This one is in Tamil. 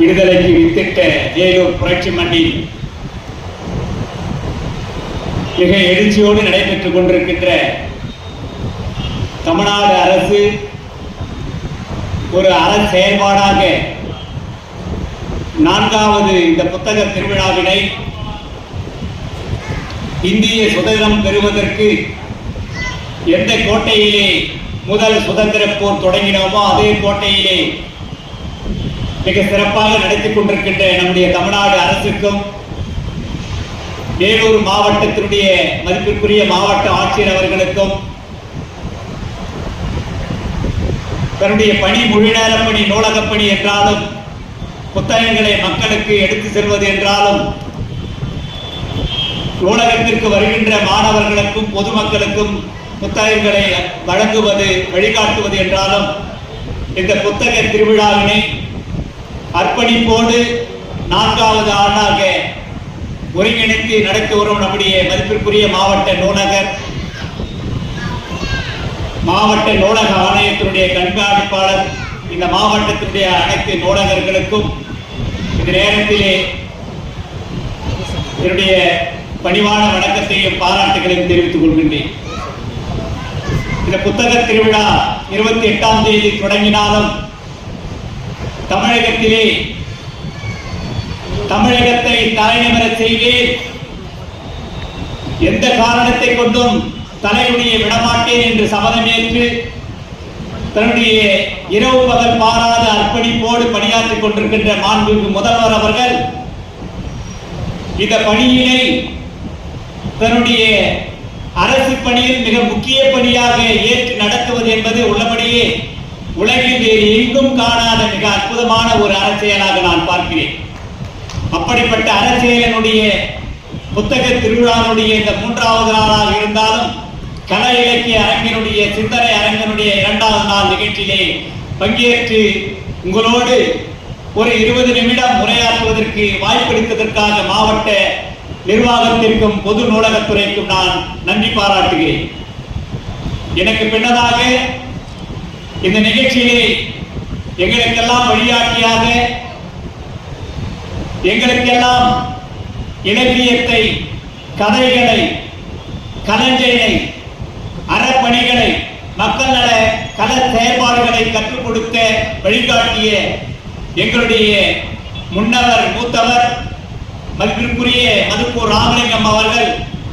விடுதலைக்கு வித்திட்ட வேலூர் புரட்சி மண்ணில் மிக எழுச்சியோடு நடைபெற்றுக் கொண்டிருக்கின்ற தமிழ்நாடு அரசு ஒரு அற செயல்பாடாக 4வது இந்த புத்தக திருவிழாவினை இந்திய சுதந்திரம் பெறுவதற்கு எந்த கோட்டையிலே முதல் சுதந்திர போர் தொடங்கினோமோ அதே கோட்டையிலே மிக சிறப்பாக நடத்தி கொண்டிருக்கின்ற நம்முடைய தமிழ்நாடு அரசுக்கும் வேலூர் மாவட்டத்தினுடைய மதிப்பிற்குரிய மாவட்ட ஆட்சியர் அவர்களுக்கும் தன்னுடைய பணி முழு நேர பணி நூலகப் பணி என்றாலும் புத்தகங்களை மக்களுக்கு எடுத்து செல்வது என்றாலும் நூலகத்திற்கு வருகின்ற மாணவர்களுக்கும் பொதுமக்களுக்கும் புத்தகங்களை வழங்குவது வழிகாட்டுவது என்றாலும் இந்த புத்தக திருவிழாவினை அர்ப்பணிப்போடு 4வது ஆண்டாக ஒருங்கிணைத்து நடத்தி வரும் நம்முடைய மதிப்பிற்குரிய மாவட்ட நூலக ஆணையத்தினுடைய கண்காணிப்பாளர் இந்த மாவட்டத்தினுடைய அனைத்து நூலகர்களுக்கும் இந்த நேரத்திலே என்னுடைய பணிவான வணக்கத்தையும் பாராட்டுகளையும் தெரிவித்துக் கொள்கின்றேன். இந்த புத்தக திருவிழா 28ஆம் தேதி தொடங்கினாலும் தமிழகத்தை தலைநிமிர செய்வேன், எந்த காரணத்தை கொண்டும் தலையுடைய விடமாட்டேன் என்று சபதமேற்று தன்னுடைய இரவு பகல் பாராத அர்ப்பணிப்போடு பணியாற்றிக் கொண்டிருக்கின்ற மாண்புமிகு முதல்வர் அவர்கள் இந்த பணியினை தன்னுடைய அரசு பணியில் மிக முக்கிய பணியாக ஏற்று நடத்துவது என்பது உள்ளபடியே உலகில் வேறு எங்கும் காணாத மிக அற்புதமான ஒரு அரசியலாக நான் பார்க்கிறேன். அப்படிப்பட்ட அரசியலினுடைய புத்தக திருவிழாவுடைய இந்த 3வது நாளாக இருந்தாலும் கலை இலக்கிய அரங்கினுடைய சிந்தனை அரங்கினுடைய 2வது நாள் நிகழ்ச்சியிலே பங்கேற்று உங்களோடு ஒரு 20 நிமிடம் உரையாற்றுவதற்கு வாய்ப்பளித்ததற்காக மாவட்ட நிர்வாகத்திற்கும் பொது நூலகத்துறைக்கும் நான் நன்றி பாராட்டுகிறேன். எனக்கு பின்னதாக இந்த நிகழ்ச்சியிலே எங்களுக்கெல்லாம் வழிகாட்டியாக எங்களுக்கெல்லாம் இலக்கியத்தை, கதைகளை, கலைஞரை, அறப்பணிகளை, மக்கள் நல கல செயல்பாடுகளை கற்றுக் கொடுக்க வழிகாட்டிய எங்களுடைய முன்னவர் மூத்தவர் மதிப்பிற்குரிய மதுக்கூர் ராமலிங்கம் அவர்கள்